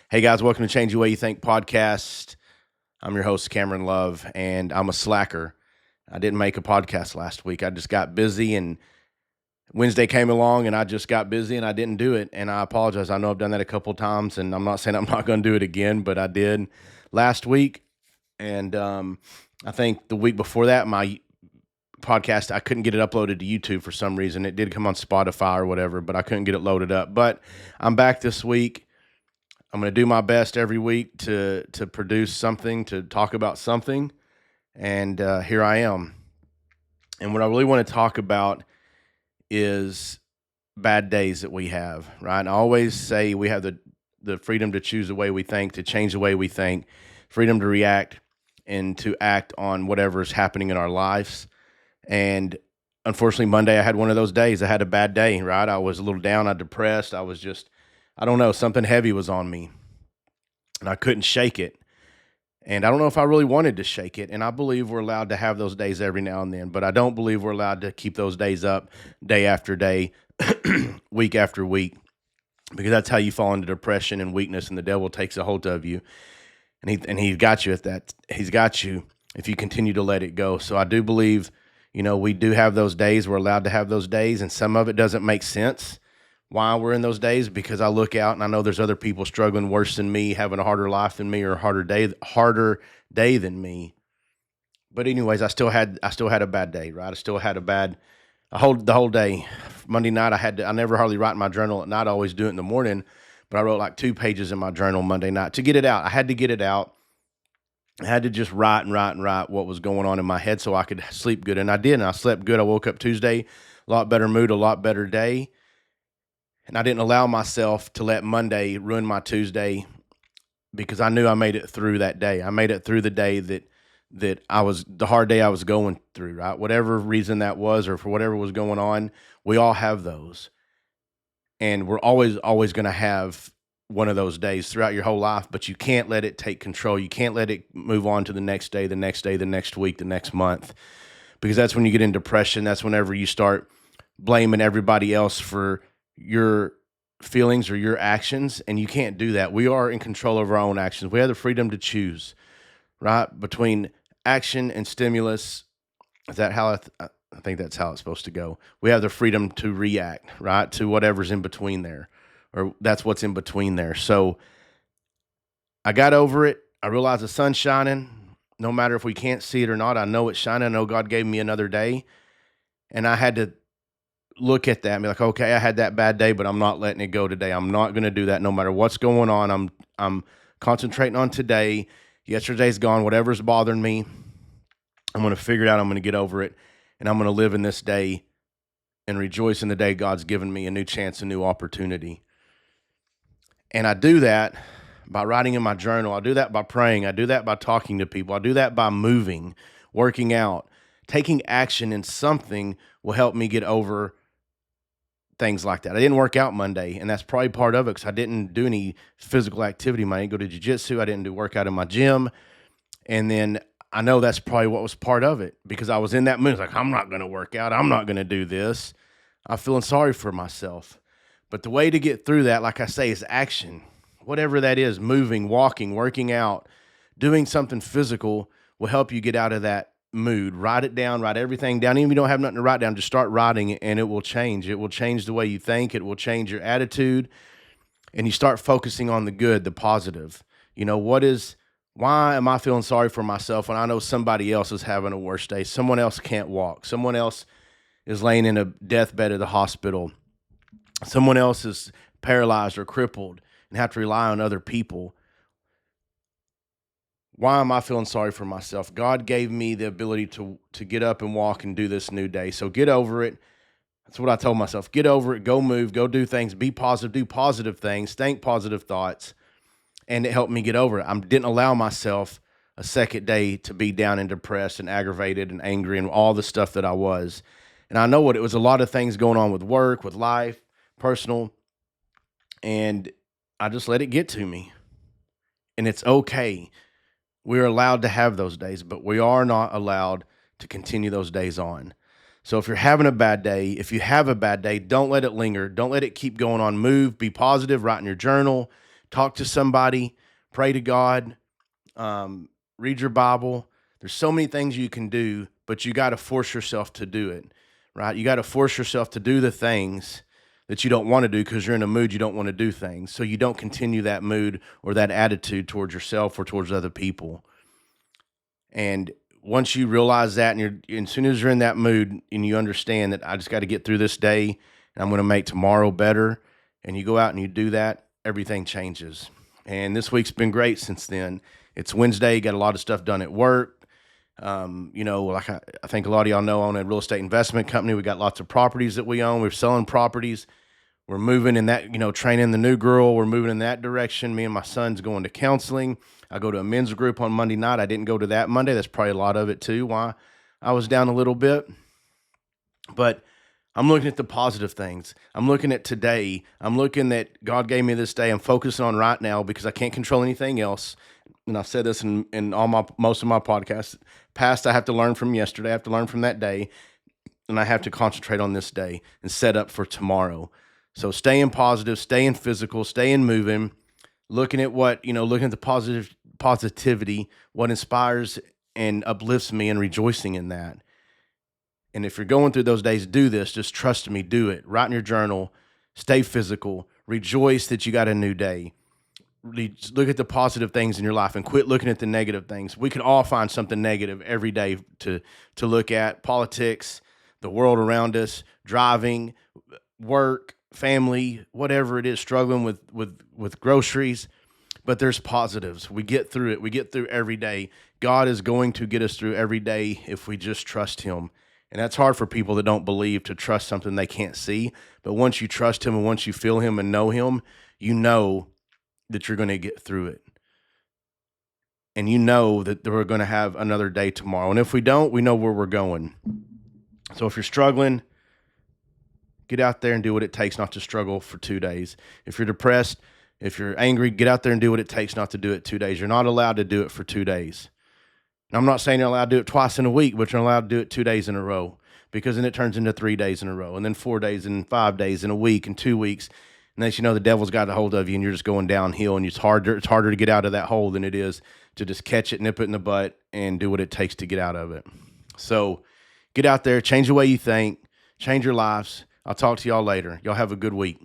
Hey guys, welcome to Change the Way You Think podcast. I'm your host, Cameron Love, and I'm a slacker. I didn't make a podcast last week. I just got busy, and Wednesday came along, and I just got busy, and I didn't do it. And I apologize. I know I've done that a couple times, and I'm not saying I'm not going to do it again, but I did last week. And I think the week before that, my podcast, I couldn't get it uploaded to YouTube for some reason. It did come on Spotify or whatever, but I couldn't get it loaded up. But I'm back this week. I'm going to do my best every week to produce something, to talk about something, and here I am. And what I really want to talk about is bad days that we have, right? And I always say we have the freedom to choose the way we think, to change the way we think, freedom to react and to act on whatever is happening in our lives. And unfortunately, Monday I had one of those days. I had a bad day, right? I was a little down, I depressed. I was just, I don't know, something heavy was on me and I couldn't shake it. And I don't know if I really wanted to shake it. And I believe we're allowed to have those days every now and then, but I don't believe we're allowed to keep those days up day after day, week after week, because that's how you fall into depression and weakness, and the devil takes a hold of you. And he's got you at that. He's got you if you continue to let it go. So I do believe, we do have those days. We're allowed to have those days, and some of it doesn't make sense why we're in those days, because I look out and I know there's other people struggling worse than me, having a harder life than me, or a harder day than me. But anyways, I still had a bad day, right? I still had the whole day. Monday night I never hardly write in my journal at night. I always do it in the morning, but I wrote like 2 pages in my journal Monday night to get it out. I had to get it out. I had to just write what was going on in my head so I could sleep good. And I did, and I slept good. I woke up Tuesday, a lot better mood, a lot better day. And I didn't allow myself to let Monday ruin my Tuesday, because I knew I made it through that day. I made it through the day that the hard day I was going through, right? Whatever reason that was, or for whatever was going on, we all have those. And we're always going to have one of those days throughout your whole life, but you can't let it take control. You can't let it move on to the next day, the next day, the next week, the next month, because that's when you get in depression. That's whenever you start blaming everybody else for your feelings or your actions, and you can't do that. We are in control of our own actions. We have the freedom to choose, right, between action and stimulus. Is that how I think that's how it's supposed to go? We have the freedom to react, right, to whatever's in between there, or that's what's in between there. So I got over it. I realized the sun's shining. No matter if we can't see it or not, I know it's shining. I know God gave me another day, and I had to look at that and be like, okay, I had that bad day, but I'm not letting it go today. I'm not going to do that no matter what's going on. I'm concentrating on today. Yesterday's gone. Whatever's bothering me, I'm going to figure it out. I'm going to get over it, and I'm going to live in this day and rejoice in the day God's given me a new chance, a new opportunity. And I do that by writing in my journal. I do that by praying. I do that by talking to people. I do that by moving, working out. Taking action in something will help me get over things like that. I didn't work out Monday, and that's probably part of it, because I didn't do any physical activity. I didn't go to jiu-jitsu. I didn't do workout in my gym. And then I know that's probably what was part of it, because I was in that mood. It's like, I'm not going to work out. I'm not going to do this. I'm feeling sorry for myself. But the way to get through that, like I say, is action. Whatever that is, moving, walking, working out, doing something physical will help you get out of that mood. Write it down, write everything down. Even if you don't have nothing to write down, just start writing it, and it will change. It will change the way you think. It will change your attitude, and you start focusing on the good, the positive. Why am I feeling sorry for myself when I know somebody else is having a worse day? Someone else can't walk. Someone else is laying in a deathbed at the hospital. Someone else is paralyzed or crippled and have to rely on other people. Why am I feeling sorry for myself? God gave me the ability to get up and walk and do this new day. So get over it. That's what I told myself. Get over it. Go move. Go do things. Be positive. Do positive things. Think positive thoughts. And it helped me get over it. I didn't allow myself a second day to be down and depressed and aggravated and angry and all the stuff that I was. And I know what it was, a lot of things going on with work, with life, personal. And I just let it get to me. And it's okay. We're allowed to have those days, but we are not allowed to continue those days on. So if you're having a bad day, if you have a bad day, don't let it linger. Don't let it keep going on. Move, be positive, write in your journal, talk to somebody, pray to God, read your Bible. There's so many things you can do, but you got to force yourself to do it, right? You got to force yourself to do the things that you don't want to do because you're in a mood you don't want to do things. So you don't continue that mood or that attitude towards yourself or towards other people. And once you realize that, and as soon as you're in that mood and you understand that I just got to get through this day and I'm going to make tomorrow better, and you go out and you do that, everything changes. And this week's been great since then. It's Wednesday, got a lot of stuff done at work. Like I think a lot of y'all know, I own a real estate investment company. We got lots of properties that we own. We're selling properties. We're moving in that, training the new girl. We're moving in that direction. Me and my son's going to counseling. I go to a men's group on Monday night. I didn't go to that Monday. That's probably a lot of it too, why I was down a little bit. But I'm looking at the positive things. I'm looking at today. I'm looking that God gave me this day. I'm focusing on right now because I can't control anything else. And I've said this in most of my podcasts. Past, I have to learn from yesterday. I have to learn from that day. And I have to concentrate on this day and set up for tomorrow. So staying positive, staying physical, staying moving, looking at looking at the positivity, what inspires and uplifts me, and rejoicing in that. And if you're going through those days, do this. Just trust me, do it. Write in your journal, stay physical, rejoice that you got a new day. Look at the positive things in your life and quit looking at the negative things. We can all find something negative every day to look at. Politics, the world around us, driving, work, family, whatever it is, struggling with groceries. But there's positives. We get through it. We get through every day. God is going to get us through every day if we just trust him. And that's hard for people that don't believe, to trust something they can't see. But once you trust him and once you feel him and know him, you know that you're going to get through it. And you know that we're going to have another day tomorrow. And if we don't, we know where we're going. So if you're struggling, get out there and do what it takes not to struggle for 2 days. If you're depressed, if you're angry, get out there and do what it takes not to do it 2 days. You're not allowed to do it for 2 days. And I'm not saying you're allowed to do it twice in a week, but you're allowed to do it 2 days in a row, because then it turns into 3 days in a row, and then 4 days, and 5 days, in a week, and 2 weeks. And then the devil's got a hold of you, and you're just going downhill, and it's harder to get out of that hole than it is to just catch it, nip it in the butt, and do what it takes to get out of it. So get out there, change the way you think, change your lives. I'll talk to y'all later. Y'all have a good week.